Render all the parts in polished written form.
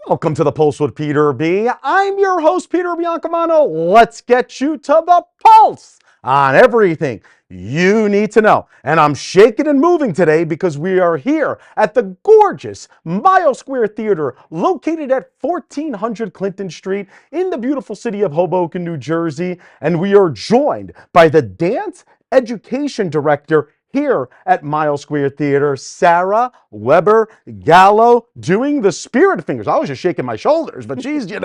Welcome to the Pulse with Peter B. I'm your host, Peter Biancamano. Let's get you to the pulse on everything you need to know. And I'm shaking and moving today because we are here at the gorgeous Mile Square Theater located at 1400 Clinton Street in the beautiful city of Hoboken, New Jersey. And we are joined by the dance education director here at Mile Square Theater, Sarah Weber Gallo, doing the spirit fingers. I was just shaking my shoulders, but she's, doing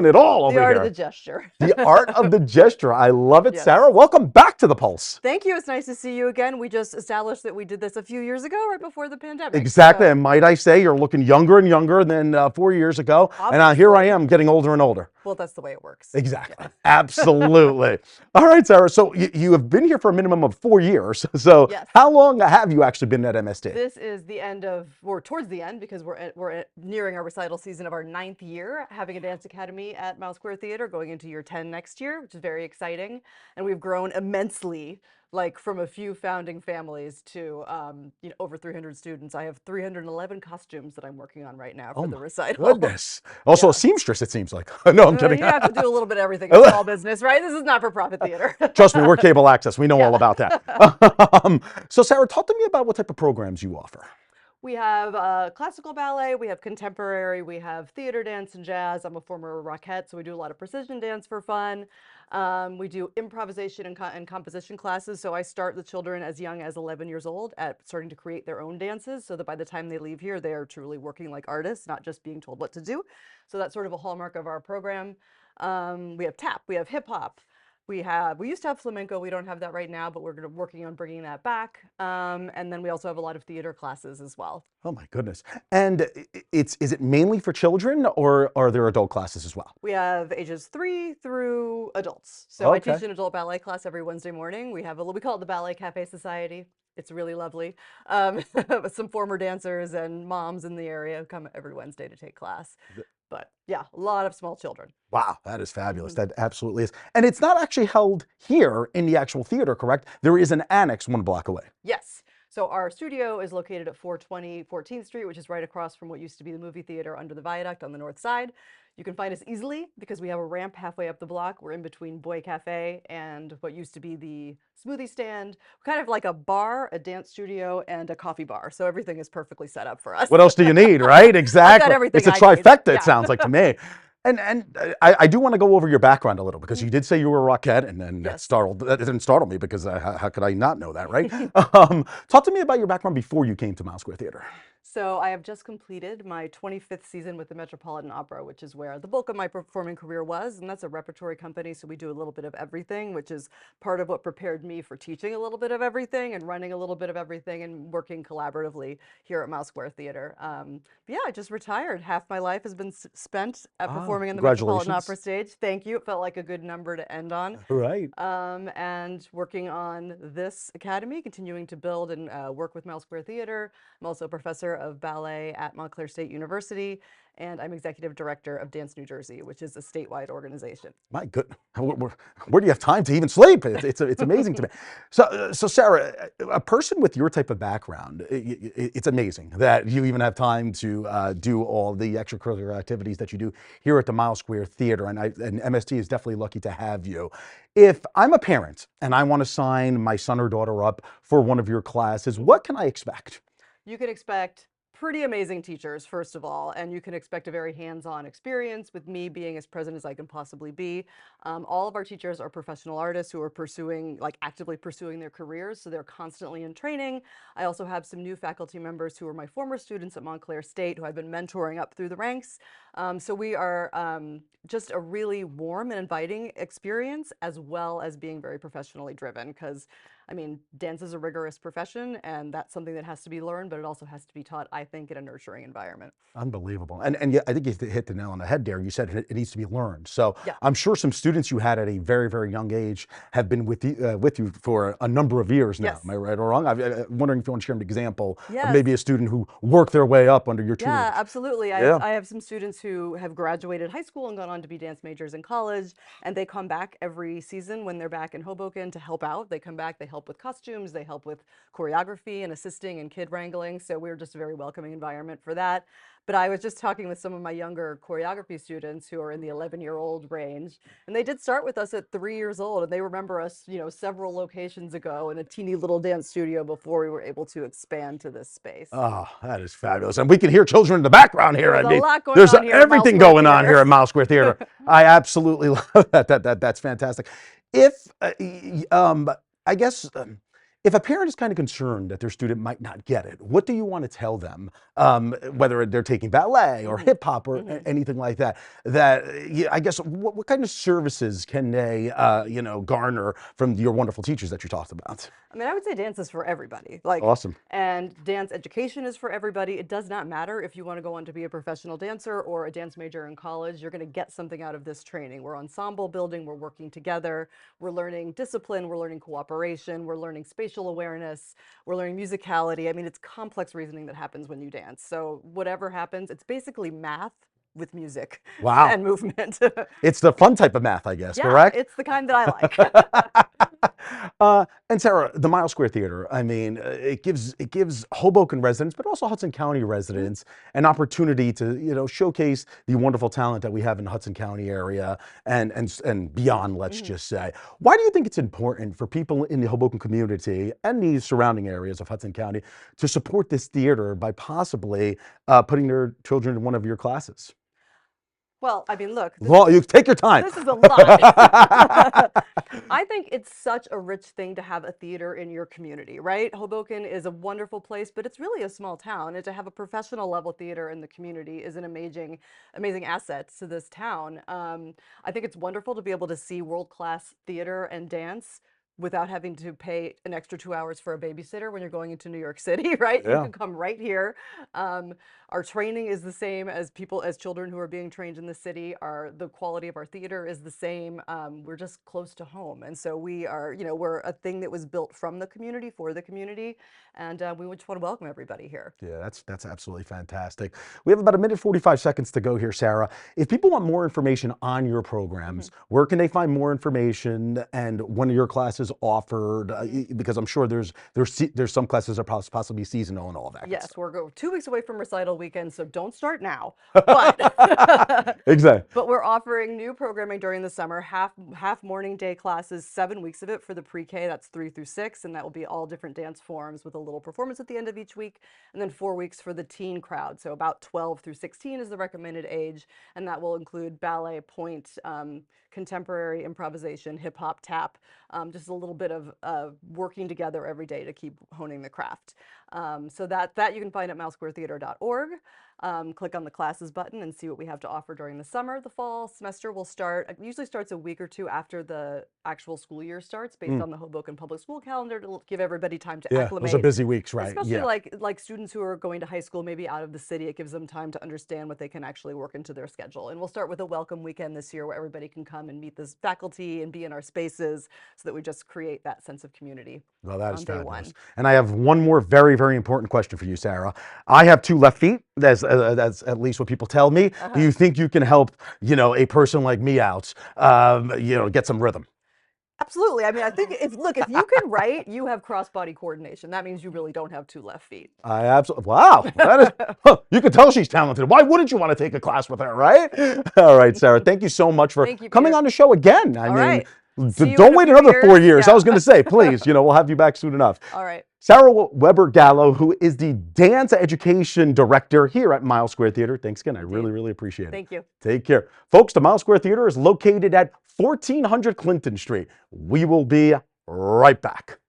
it all over The art here. of the gesture. The art of the gesture. I love it, Yes. Sarah. Welcome back to the Pulse. Thank you. It's nice to see you again. We just established that we did this a few years ago, right before the pandemic. Exactly. So, And might I say, you're looking younger and younger than 4 years ago. And here I am getting older and older. well, that's the way it works. Exactly. Yeah. Absolutely. All right, Sarah. So you have been here for a minimum of 4 years. So Yes. How long have you actually been at MST? This is the end of, or towards the end, because we're nearing our recital season of our 9th year, having a dance academy at Mile Square Theater, going into year 10 next year, which is very exciting. And we've grown immensely, like from a few founding families to over 300 students. I have 311 costumes that I'm working on right now for the recital. Goodness. Also a seamstress, it seems like. No, I'm kidding. You have to do a little bit of everything in small business, right? This is not for profit theater. Trust me, we're cable access. We know all about that. So Sarah, talk to me about what type of programs you offer. We have classical ballet, we have contemporary, we have theater dance and jazz. I'm a former Rockette, so we do a lot of precision dance for fun. We do improvisation and composition classes. So I start the children as young as 11 years old at starting to create their own dances so that by the time they leave here, they are truly working like artists, not just being told what to do. So that's sort of a hallmark of our program. We have tap, we have hip hop. We used to have flamenco. We don't have that right now, but we're working on bringing that back. And then we also have a lot of theater classes as well. Oh my goodness. And is it mainly for children or are there adult classes as well? We have ages 3 through adults. So I teach an adult ballet class every Wednesday morning. We call it the Ballet Cafe Society. It's really lovely. Some former dancers and moms in the area come every Wednesday to take class. But yeah, a lot of small children. Wow, that is fabulous. That absolutely is. And it's not actually held here in the actual theater, correct? There is an annex 1 block away. Yes. So our studio is located at 420 14th Street, which is right across from what used to be the movie theater under the viaduct on the north side. You can find us easily because we have a ramp halfway up the block. We're in between Boy Cafe and what used to be the smoothie stand. Kind of like a bar, a dance studio, and a coffee bar. So everything is perfectly set up for us. What else do you need, right? Exactly. I've got everything it's a trifecta, it sounds like to me. And I do want to go over your background a little because you did say you were a Rockette, and then that didn't startle me because how could I not know that, right? Talk to me about your background before you came to Mile Square Theater. So I have just completed my 25th season with the Metropolitan Opera, which is where the bulk of my performing career was, and that's a repertory company, so we do a little bit of everything, which is part of what prepared me for teaching a little bit of everything and running a little bit of everything and working collaboratively here at Mile Square Theater. But yeah, I just retired. Half my life has been spent at performing in the Metropolitan Opera stage. Thank you. It felt like a good number to end on. Right. And working on this academy, continuing to build and work with Mile Square Theater. I'm also a professor of ballet at Montclair State University, and I'm executive director of Dance New Jersey, which is a statewide organization. My goodness, where do you have time to even sleep? It's amazing to me. So Sarah, a person with your type of background, it's amazing that you even have time to do all the extracurricular activities that you do here at the Mile Square Theater, and MST is definitely lucky to have you. If I'm a parent and I want to sign my son or daughter up for one of your classes, what can I expect? You can expect pretty amazing teachers, first of all, and you can expect a very hands-on experience with me being as present as I can possibly be. All of our teachers are professional artists who are actively pursuing their careers, so they're constantly in training. I also have some new faculty members who are my former students at Montclair State who I've been mentoring up through the ranks. So we are just a really warm and inviting experience, as well as being very professionally driven, because I mean, dance is a rigorous profession, and that's something that has to be learned, but it also has to be taught, I think, in a nurturing environment. Unbelievable. And yeah, I think you hit the nail on the head there. You said it needs to be learned. So yeah. I'm sure some students you had at a very, very young age have been with you for a number of years now. Yes. Am I right or wrong? I'm wondering if you want to share an example Yes. of maybe a student who worked their way up under your tutelage. Yeah, absolutely. I have some students who have graduated high school and gone on to be dance majors in college, and they come back every season when they're back in Hoboken to help out. They come back, they help help with costumes, they help with choreography and assisting and kid wrangling. So we're just a very welcoming environment for that. But I was just talking with some of my younger choreography students who are in the 11-year-old range, and they did start with us at 3 years old, and they remember us, several locations ago in a teeny little dance studio before we were able to expand to this space. Oh, that is fabulous. And we can hear children in the background here. There's I mean, a lot going there's on here at Miles everything Square going on Theater. here at Miles Square Theater. I absolutely love that. That's fantastic. If, I guess, if a parent is kind of concerned that their student might not get it, what do you want to tell them? Whether they're taking ballet or hip hop or anything like that, I guess, what kind of services can they, garner from your wonderful teachers that you talked about? I mean, I would say dance is for everybody. Awesome. And dance education is for everybody. It does not matter if you want to go on to be a professional dancer or a dance major in college. You're going to get something out of this training. We're ensemble building. We're working together. We're learning discipline. We're learning cooperation. We're learning spatial awareness. We're learning musicality. I mean, it's complex reasoning that happens when you dance. So whatever happens, it's basically math with music. Wow. And movement. It's the fun type of math, I guess, yeah, correct? It's the kind that I like. And Sarah, the Miles Square Theater, I mean, it gives Hoboken residents, but also Hudson County residents, an opportunity to, showcase the wonderful talent that we have in the Hudson County area and beyond, let's just say. Why do you think it's important for people in the Hoboken community and the surrounding areas of Hudson County to support this theater by possibly putting their children in one of your classes? Well, I mean, look. You take your time. This is a lot. I think it's such a rich thing to have a theater in your community, right? Hoboken is a wonderful place, but it's really a small town. And to have a professional level theater in the community is an amazing asset to this town. I think it's wonderful to be able to see world-class theater and dance without having to pay an extra 2 hours for a babysitter when you're going into New York City, right? Yeah. You can come right here. Our training is the same as children who are being trained in the city. The quality of our theater is the same. We're just close to home. And so we are, we're a thing that was built from the community for the community. And we just want to welcome everybody here. Yeah, that's absolutely fantastic. We have about 1:45 to go here, Sarah. If people want more information on your programs, where can they find more information and when are your classes offered? Because I'm sure there's some classes that are possibly seasonal and all that. Yes, we're 2 weeks away from recital weekend, so don't start now. But exactly. But we're offering new programming during the summer, half morning day classes, 7 weeks of it for the pre-K, that's 3 through 6, and that will be all different dance forms with a little performance at the end of each week, and then 4 weeks for the teen crowd, so about 12 through 16 is the recommended age, and that will include ballet, pointe, contemporary improvisation, hip hop, tap, just a little bit of working together every day to keep honing the craft. So that you can find at milesquaretheater.org. Click on the classes button and see what we have to offer during the summer. The fall semester will start, it usually starts a week or two after the actual school year starts based on the Hoboken public school calendar to give everybody time to acclimate. Those are busy weeks, right? Especially like students who are going to high school, maybe out of the city, it gives them time to understand what they can actually work into their schedule. And we'll start with a welcome weekend this year where everybody can come and meet the faculty and be in our spaces so that we just create that sense of community. Well, that is day fabulous. one. And I have one more very, very important question for you, Sarah. I have 2 left feet. That's at least what people tell me. Do you think you can help, a person like me out, get some rhythm? Absolutely. I mean, I think if you can write, you have cross-body coordination. That means you really don't have 2 left feet. I absolutely, wow. You can tell she's talented. Why wouldn't you want to take a class with her, right? All right, Sarah, thank you so much for coming on the show again. I mean, don't wait another 4 years. Yeah. I was going to say, please, we'll have you back soon enough. All right. Sarah Weber Gallo, who is the Dance Education Director here at Miles Square Theater. Thanks again. I really, really appreciate it. Thank you. Take care. Folks, the Miles Square Theater is located at 1400 Clinton Street. We will be right back.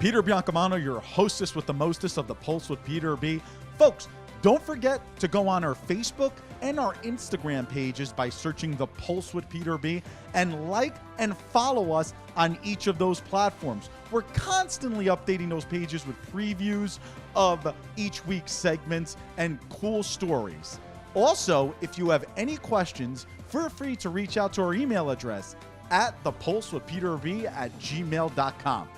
Peter Biancamano, your hostess with the mostest of the Pulse with Peter B. Folks, don't forget to go on our Facebook and our Instagram pages by searching The Pulse with Peter B. and like and follow us on each of those platforms. We're constantly updating those pages with previews of each week's segments and cool stories. Also, if you have any questions, feel free to reach out to our email address at thepulsewithpeterb@gmail.com.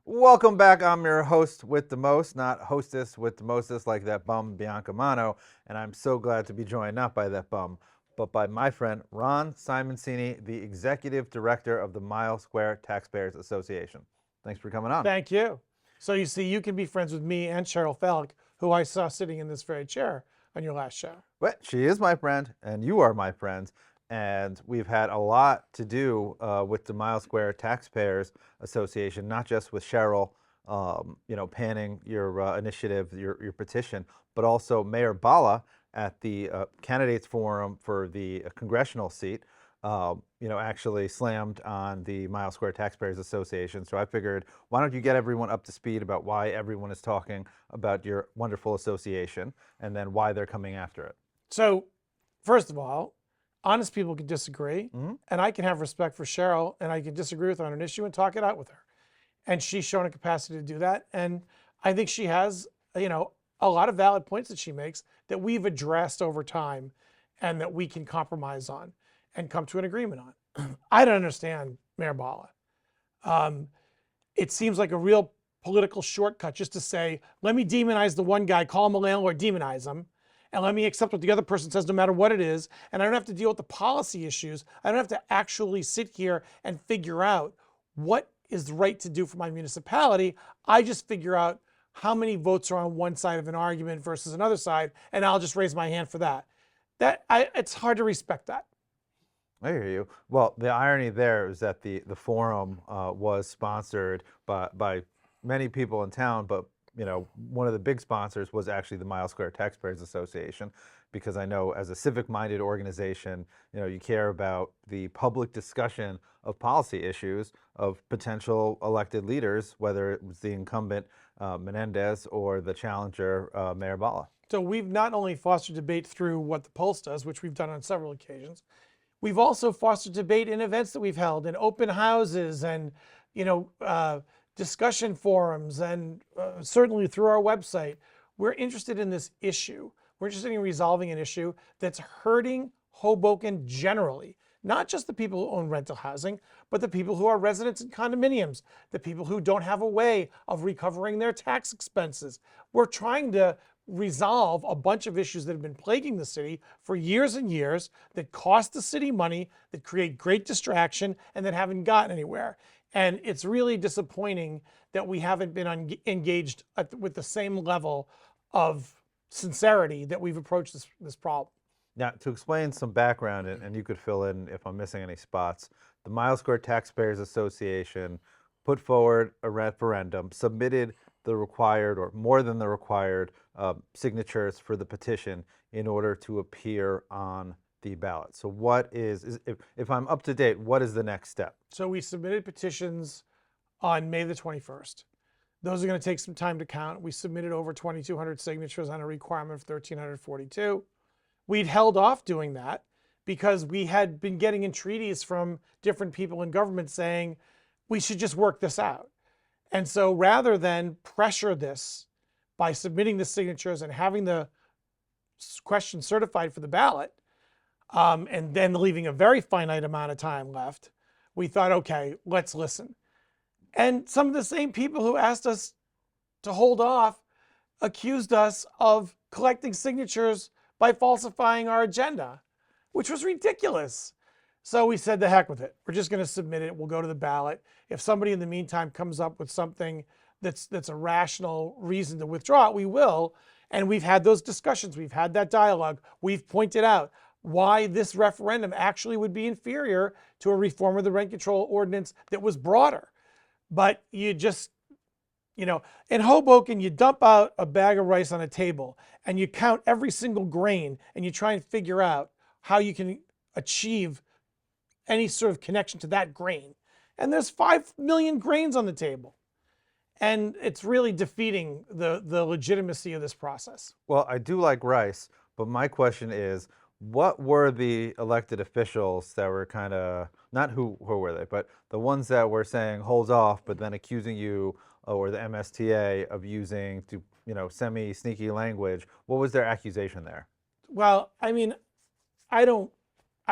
Welcome back. I'm your host with the most, not hostess with the mostest like that bum Bianca Mano, and I'm so glad to be joined not by that bum, but by my friend Ron Simoncini, the executive director of the Mile Square Taxpayers Association. Thanks for coming on. Thank you. So you see, you can be friends with me and Cheryl Falk, who I saw sitting in this very chair on your last show. Well, she is my friend, and you are my friend, and we've had a lot to do with the Mile Square Taxpayers Association, not just with Cheryl, panning your initiative, your petition, but also Mayor Bala at the candidates forum for the congressional seat. Actually slammed on the Mile Square Taxpayers Association. So I figured, why don't you get everyone up to speed about why everyone is talking about your wonderful association and then why they're coming after it. So, first of all, honest people can disagree, and I can have respect for Cheryl, and I can disagree with her on an issue and talk it out with her. And she's shown a capacity to do that. And I think she has, a lot of valid points that she makes that we've addressed over time and that we can compromise on and come to an agreement on. I don't understand Mayor Bala. It seems like a real political shortcut just to say, let me demonize the one guy, call him a landlord, demonize him, and let me accept what the other person says no matter what it is, and I don't have to deal with the policy issues. I don't have to actually sit here and figure out what is right to do for my municipality. I just figure out how many votes are on one side of an argument versus another side, and I'll just raise my hand for that. It's hard to respect that. I hear you. Well, the irony there is that the forum was sponsored by many people in town, but one of the big sponsors was actually the Mile Square Taxpayers Association, because I know as a civic-minded organization, you care about the public discussion of policy issues of potential elected leaders, whether it was the incumbent Menendez or the challenger Mayor Bala. So we've not only fostered debate through what the Pulse does, which we've done on several occasions, we've also fostered debate in events that we've held, in open houses and, discussion forums, and certainly through our website. We're interested in this issue. We're interested in resolving an issue that's hurting Hoboken generally, not just the people who own rental housing, but the people who are residents in condominiums, the people who don't have a way of recovering their tax expenses. We're trying to resolve a bunch of issues that have been plaguing the city for years and years, that cost the city money, that create great distraction, and that haven't gotten anywhere. And it's really disappointing that we haven't been engaged with the same level of sincerity that we've approached this problem. Now, to explain some background, and you could fill in if I'm missing any spots, the Mile Square Taxpayers Association put forward a referendum, submitted the required, or more than the required, signatures for the petition in order to appear on the ballot. So what if I'm up to date, what is the next step? So we submitted petitions on May the 21st. Those are going to take some time to count. We submitted over 2,200 signatures on a requirement of 1,342. We'd held off doing that because we had been getting entreaties from different people in government saying we should just work this out. And so rather than pressure this by submitting the signatures and having the question certified for the ballot, and then leaving a very finite amount of time left, we thought, okay, let's listen. And some of the same people who asked us to hold off accused us of collecting signatures by falsifying our agenda, which was ridiculous. So we said, the heck with it. We're just going to submit it. We'll go to the ballot. If somebody in the meantime comes up with something that's a rational reason to withdraw it, we will. And we've had those discussions. We've had that dialogue. We've pointed out why this referendum actually would be inferior to a reform of the rent control ordinance that was broader. But you just, in Hoboken, you dump out a bag of rice on a table and you count every single grain and you try and figure out how you can achieve any sort of connection to that grain. And there's 5 million grains on the table. And it's really defeating the legitimacy of this process. Well, I do like rice, but my question is, what were the elected officials that were kind of, not who were they, but the ones that were saying hold off, but then accusing you or the MSTA of using semi-sneaky language? What was their accusation there? Well, I mean, I don't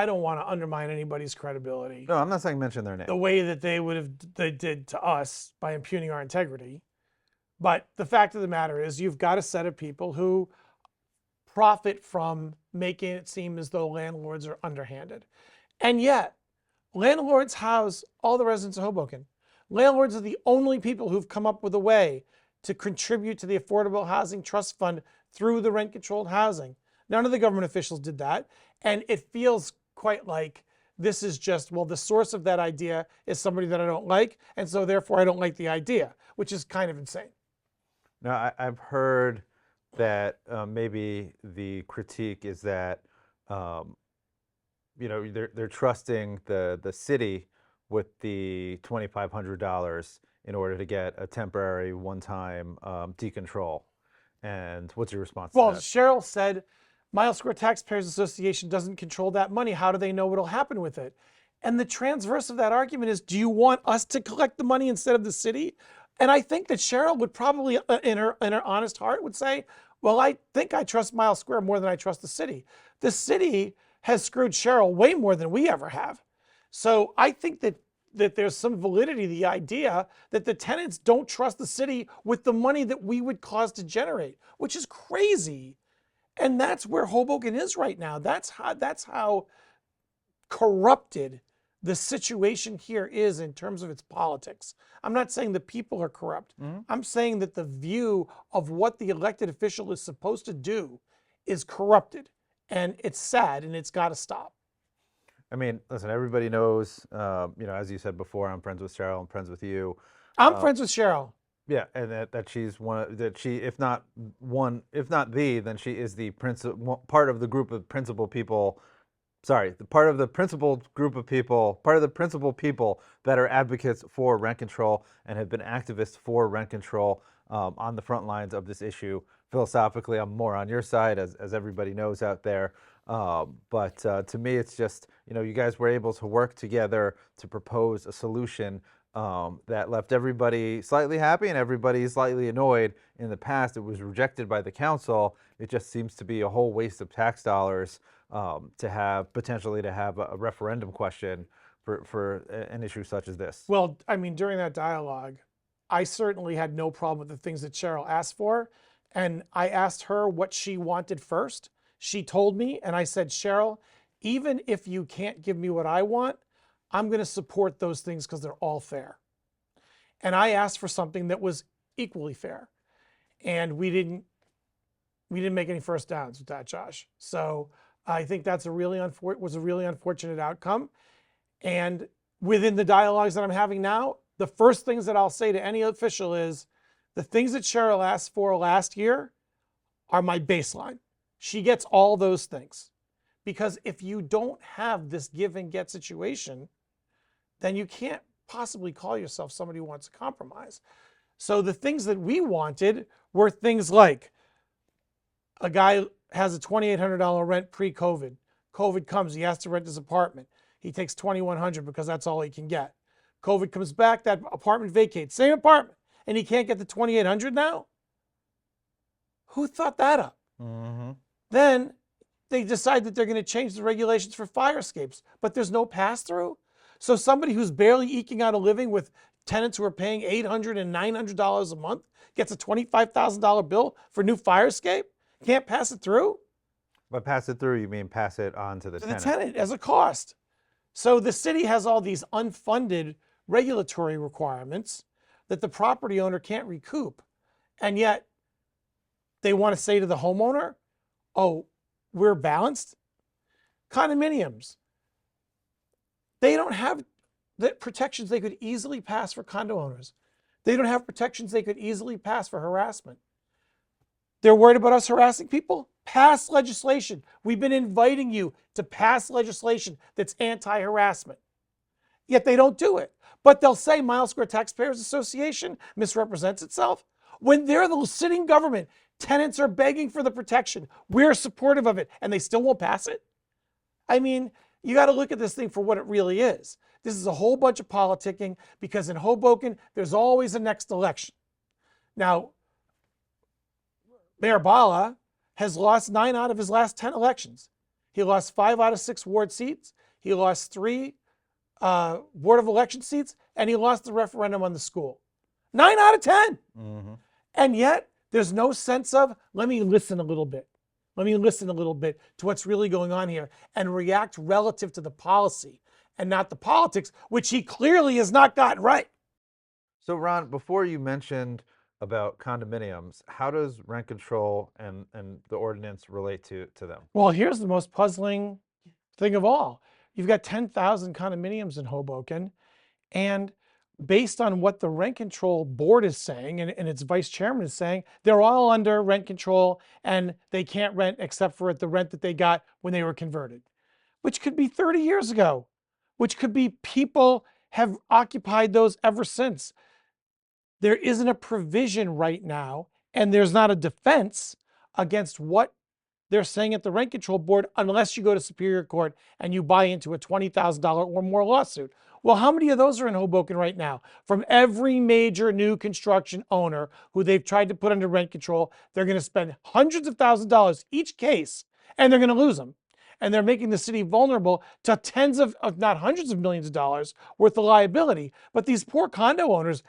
I don't want to undermine anybody's credibility. No, I'm not saying mention their name. The way that they did to us by impugning our integrity. But the fact of the matter is you've got a set of people who profit from making it seem as though landlords are underhanded. And yet, landlords house all the residents of Hoboken. Landlords are the only people who've come up with a way to contribute to the Affordable Housing Trust Fund through the rent-controlled housing. None of the government officials did that. And it feels quite like this is just, well, the source of that idea is somebody that I don't like, and so therefore I don't like the idea, which is kind of insane. Now, I've heard that maybe the critique is that they're trusting the city with the $2,500 in order to get a temporary one-time decontrol. And what's your response to Well, that? Cheryl said, Mile Square Taxpayers Association doesn't control that money. How do they know what'll happen with it? And the transverse of that argument is, do you want us to collect the money instead of the city? And I think that Cheryl would probably, in her honest heart, would say, well, I think I trust Mile Square more than I trust the city. The city has screwed Cheryl way more than we ever have. So I think that there's some validity to the idea that the tenants don't trust the city with the money that we would cause to generate, which is crazy. And that's where Hoboken is right now. That's how corrupted the situation here is in terms of its politics. I'm not saying the people are corrupt. I'm saying that the view of what the elected official is supposed to do is corrupted. And it's sad, and it's got to stop. I mean, listen, everybody knows, as you said before, I'm friends with Cheryl, I'm friends with you. I'm friends with Cheryl. Yeah, and that she's if not the, then she is the part of the group of principal people. Sorry, part of the principal people that are advocates for rent control and have been activists for rent control on the front lines of this issue. Philosophically, I'm more on your side, as everybody knows out there. But to me, it's just, you guys were able to work together to propose a solution that left everybody slightly happy and everybody slightly annoyed. In the past, it was rejected by the council. It just seems to be a whole waste of tax dollars potentially to have a referendum question for an issue such as this. Well, I mean, during that dialogue, I certainly had no problem with the things that Cheryl asked for. And I asked her what she wanted first. She told me, and I said, Cheryl, even if you can't give me what I want, I'm going to support those things because they're all fair. And I asked for something that was equally fair. And we didn't make any first downs with that, Josh. So I think that's was a really unfortunate outcome. And within the dialogues that I'm having now, the first things that I'll say to any official is, the things that Cheryl asked for last year are my baseline. She gets all those things. Because if you don't have this give and get situation, then you can't possibly call yourself somebody who wants to compromise. So the things that we wanted were things like a guy has a $2,800 rent pre-COVID. COVID comes, he has to rent his apartment. He takes $2,100 because that's all he can get. COVID comes back, that apartment vacates, same apartment, and he can't get the $2,800 now? Who thought that up? Then they decide that they're going to change the regulations for fire escapes, but there's no pass-through. So somebody who's barely eking out a living with tenants who are paying $800 and $900 a month gets a $25,000 bill for new fire escape? Can't pass it through? By pass it through, you mean pass it on to the tenant. The tenant as a cost. So the city has all these unfunded regulatory requirements that the property owner can't recoup. And yet they want to say to the homeowner, oh, we're balanced. Condominiums, they don't have the protections they could easily pass for condo owners. They don't have protections they could easily pass for harassment. They're worried about us harassing people? Pass legislation. We've been inviting you to pass legislation that's anti-harassment. Yet they don't do it. But they'll say Mile Square Taxpayers Association misrepresents itself. When they're the sitting government, tenants are begging for the protection. We're supportive of it, and they still won't pass it? I mean, you got to look at this thing for what it really is. This is a whole bunch of politicking because in Hoboken, there's always a next election. Now, Mayor Bala has lost 9 out of his last 10 elections. He lost 5 out of 6 ward seats. He lost 3 Board of Election seats, and he lost the referendum on the school. 9 out of 10. Mm-hmm. And yet, there's no sense of, let me listen a little bit. Let me listen a little bit to what's really going on here and react relative to the policy and not the politics, which he clearly has not gotten right. So Ron, before you mentioned about condominiums, how does rent control and the ordinance relate to them? Well, here's the most puzzling thing of all. You've got 10,000 condominiums in Hoboken, and based on what the rent control board is saying and its vice chairman is saying, they're all under rent control and they can't rent except for at the rent that they got when they were converted, which could be 30 years ago, which could be people have occupied those ever since. There isn't a provision right now, and there's not a defense against what they're saying at the rent control board unless you go to Superior Court and you buy into a $20,000 or more lawsuit. Well, how many of those are in Hoboken right now? From every major new construction owner who they've tried to put under rent control, they're going to spend hundreds of thousands of dollars each case, and they're going to lose them. And they're making the city vulnerable to tens of, if not hundreds of millions of dollars worth of liability. But these poor condo owners,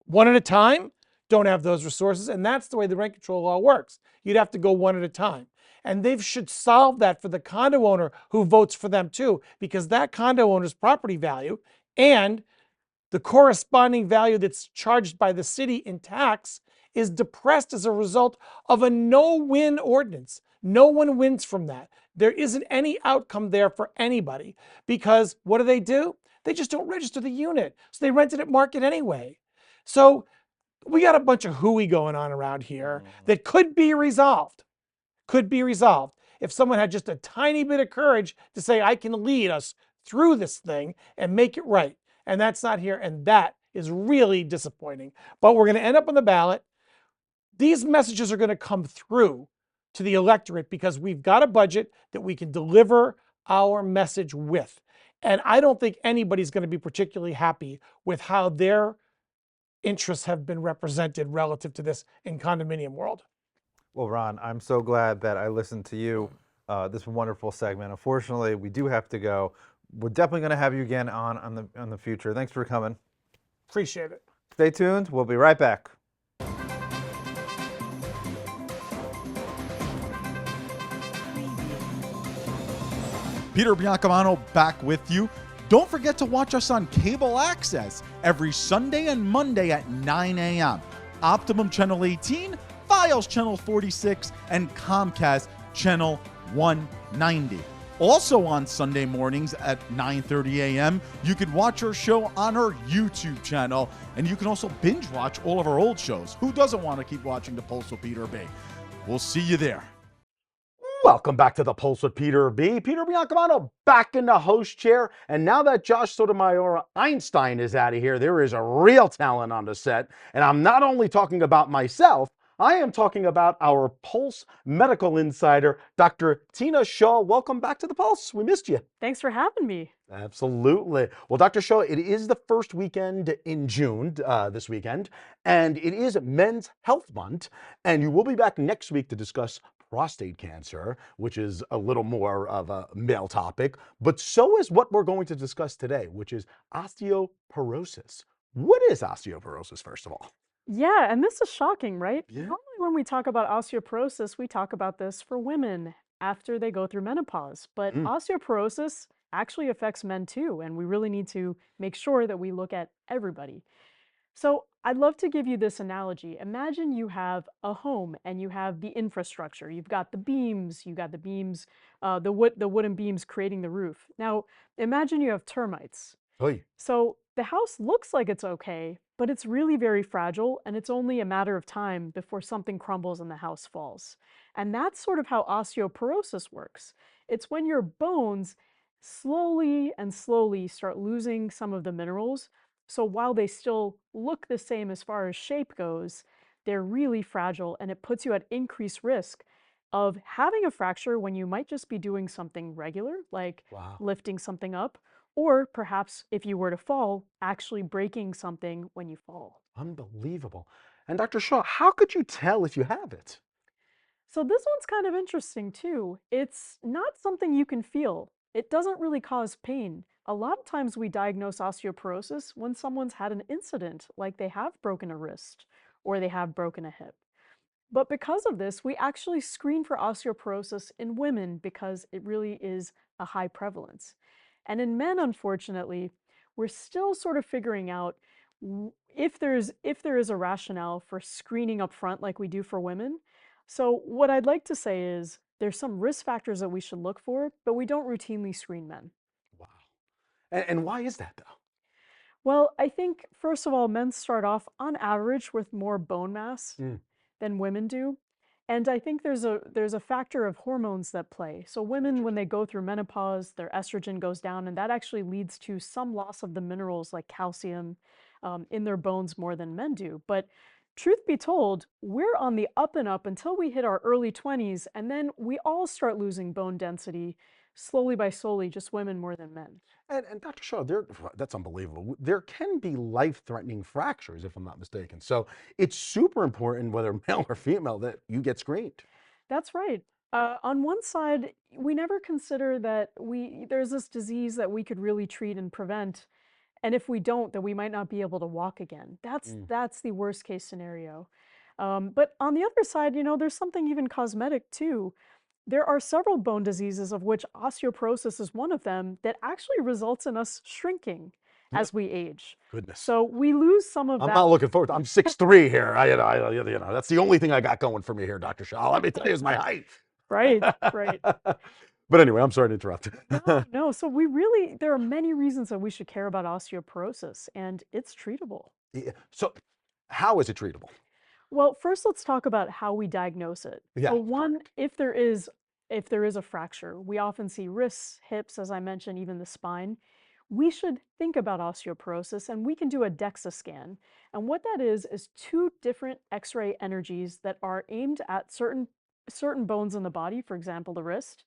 one at a time, don't have those resources. And that's the way the rent control law works. You'd have to go one at a time. And they should solve that for the condo owner who votes for them too, because that condo owner's property value and the corresponding value that's charged by the city in tax is depressed as a result of a no-win ordinance. No one wins from that. There isn't any outcome there for anybody because what do? They just don't register the unit. So they rent it at market anyway. So we got a bunch of hooey going on around here that could be resolved. Could be resolved if someone had just a tiny bit of courage to say, I can lead us through this thing and make it right. And that's not here. And that is really disappointing. But we're going to end up on the ballot. These messages are going to come through to the electorate because we've got a budget that we can deliver our message with. And I don't think anybody's going to be particularly happy with how their interests have been represented relative to this in condominium world. Well, Ron, I'm so glad that I listened to you, this wonderful segment. Unfortunately, we do have to go. We're definitely going to have you again on the future. Thanks for coming. Appreciate it. Stay tuned. We'll be right back. Peter Biancamano back with you. Don't forget to watch us on cable access every Sunday and Monday at 9 a.m. Optimum Channel 18, Files Channel 46, and Comcast Channel 190. Also on Sunday mornings at 9:30 a.m., you can watch our show on our YouTube channel, and you can also binge watch all of our old shows. Who doesn't want to keep watching The Pulse with Peter B? We'll see you there. Welcome back to the Pulse with Peter B. Peter Biancamano back in the host chair. And now that Josh Sotomayor Einstein is out of here, there is a real talent on the set. And I'm not only talking about myself, I am talking about our Pulse medical insider, Dr. Tina Shah. Welcome back to the Pulse. We missed you. Thanks for having me. Absolutely. Well, Dr. Shah, it is the first weekend in June, this weekend, and it is Men's Health Month. And you will be back next week to discuss prostate cancer, which is a little more of a male topic, but so is what we're going to discuss today, which is osteoporosis. What is osteoporosis, first of all? Yeah, and this is shocking, right? Yeah. Normally when we talk about osteoporosis, we talk about this for women after they go through menopause, but osteoporosis actually affects men too, and we really need to make sure that we look at everybody. So I'd love to give you this analogy. Imagine you have a home and you have the infrastructure. You've got the beams, the wooden beams creating the roof. Now, imagine you have termites. Oy. So the house looks like it's okay, but it's really very fragile, and it's only a matter of time before something crumbles and the house falls. And that's sort of how osteoporosis works. It's when your bones slowly and slowly start losing some of the minerals. So while they still look the same as far as shape goes, they're really fragile, and it puts you at increased risk of having a fracture when you might just be doing something regular, like lifting something up, or perhaps if you were to fall, actually breaking something when you fall. Unbelievable. And Dr. Shah, how could you tell if you have it? So this one's kind of interesting too. It's not something you can feel. It doesn't really cause pain. A lot of times we diagnose osteoporosis when someone's had an incident, like they have broken a wrist or they have broken a hip. But because of this, we actually screen for osteoporosis in women because it really is a high prevalence. And in men, unfortunately, we're still sort of figuring out if there is a rationale for screening up front like we do for women. So what I'd like to say is there's some risk factors that we should look for, but we don't routinely screen men. Wow. And why is that though? Well, I think first of all, men start off on average with more bone mass than women do. And I think there's a factor of hormones that play. So women, when they go through menopause, their estrogen goes down, and that actually leads to some loss of the minerals like calcium in their bones more than men do. But truth be told, we're on the up and up until we hit our early 20s, and then we all start losing bone density slowly by slowly, just women more than men. And Dr. Shaw, that's unbelievable. There can be life-threatening fractures, if I'm not mistaken. So it's super important, whether male or female, that you get screened. That's right. On one side, we never consider that there's this disease that we could really treat and prevent, and if we don't, then we might not be able to walk again. That's the worst case scenario. But on the other side, there's something even cosmetic too. There are several bone diseases, of which osteoporosis is one of them, that actually results in us shrinking as we age. Goodness. So we lose some of I'm that. not looking forward to. I'm 6'3" here. That's the only thing I got going for me here, Dr. Shaw. Let me tell you, is my height. Right, right. But anyway, I'm sorry to interrupt. No, so there are many reasons that we should care about osteoporosis, and it's treatable. Yeah. So, how is it treatable? Well, first let's talk about how we diagnose it. Yeah, So one, if there is a fracture, we often see wrists, hips, as I mentioned, even the spine. We should think about osteoporosis, and we can do a DEXA scan. And what that is two different X-ray energies that are aimed at certain bones in the body, for example, the wrist.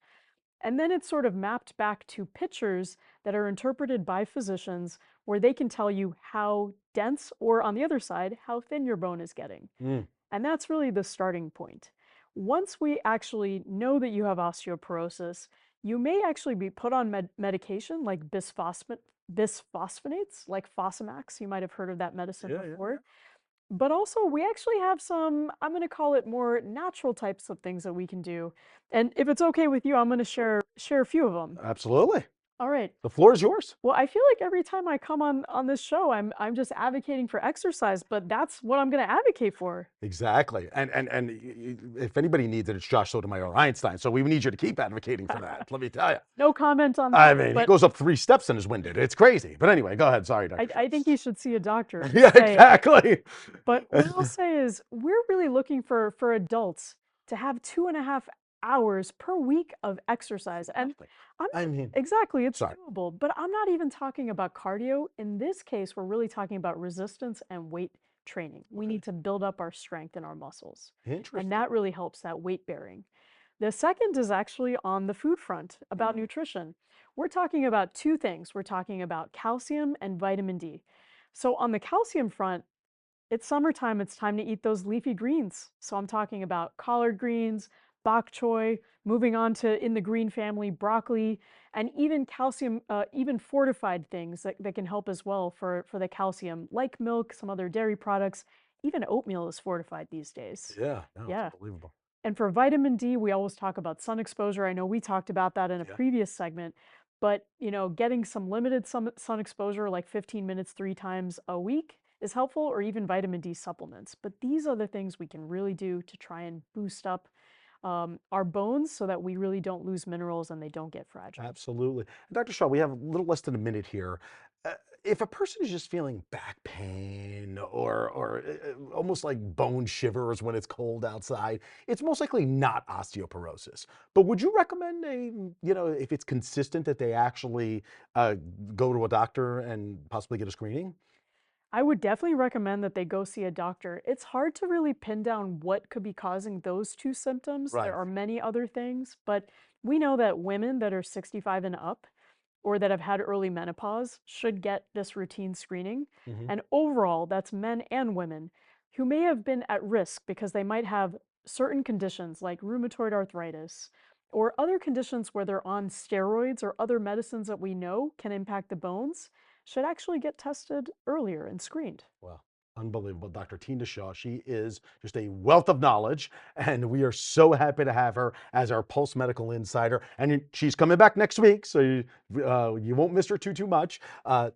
And then it's sort of mapped back to pictures that are interpreted by physicians where they can tell you how dense, or on the other side, how thin your bone is getting. And that's really the starting point. Once we actually know that you have osteoporosis, you may actually be put on medication like bisphosphonates, like Fosamax. You might have heard of that medicine before. But also, we actually have some, I'm going to call it more natural types of things that we can do. And if it's okay with you, I'm going to share a few of them. Absolutely. All right. The floor is yours. Well, I feel like every time I come on this show, I'm just advocating for exercise, but that's what I'm going to advocate for. Exactly. And if anybody needs it, it's Josh Sotomayor or Einstein. So we need you to keep advocating for that. Let me tell you. No comment on that. I mean, he goes up 3 steps and is winded. It's crazy. But anyway, go ahead. Sorry, Dr. I think you should see a doctor. Yeah, exactly. But what I'll say is we're really looking for adults to have 2.5 hours per week of exercise. And exactly, it's doable. But I'm not even talking about cardio. In this case, we're really talking about resistance and weight training. We need to build up our strength in our muscles. And that really helps that weight bearing. The second is actually on the food front, about nutrition. We're talking about two things. We're talking about calcium and vitamin D. So on the calcium front, it's summertime, it's time to eat those leafy greens. So I'm talking about collard greens, bok choy, moving on to, in the green family, broccoli, and even calcium, even fortified things that can help as well for the calcium, like milk, some other dairy products. Even oatmeal is fortified these days. Yeah, no, it's unbelievable. And for vitamin D, we always talk about sun exposure. I know we talked about that in a previous segment, but getting some limited sun exposure, like 15 minutes 3 times a week, is helpful, or even vitamin D supplements. But these are the things we can really do to try and boost up our bones so that we really don't lose minerals and they don't get fragile. Absolutely. Dr. Shaw, we have a little less than a minute here. If a person is just feeling back pain or almost like bone shivers when it's cold outside, it's most likely not osteoporosis. But would you recommend if it's consistent, that they actually go to a doctor and possibly get a screening? I would definitely recommend that they go see a doctor. It's hard to really pin down what could be causing those two symptoms. Right. There are many other things, but we know that women that are 65 and up, or that have had early menopause, should get this routine screening. And overall, that's men and women who may have been at risk because they might have certain conditions like rheumatoid arthritis or other conditions where they're on steroids or other medicines that we know can impact the bones should actually get tested earlier and screened. Well, unbelievable. Dr. Tina Shah, she is just a wealth of knowledge, and we are so happy to have her as our Pulse Medical Insider. And she's coming back next week, so you won't miss her too much.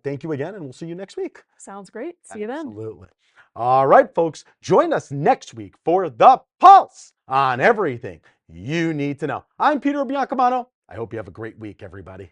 Thank you again, and we'll see you next week. Sounds great. See you then. Absolutely. All right, folks, join us next week for The Pulse on everything you need to know. I'm Peter Biancamano. I hope you have a great week, everybody.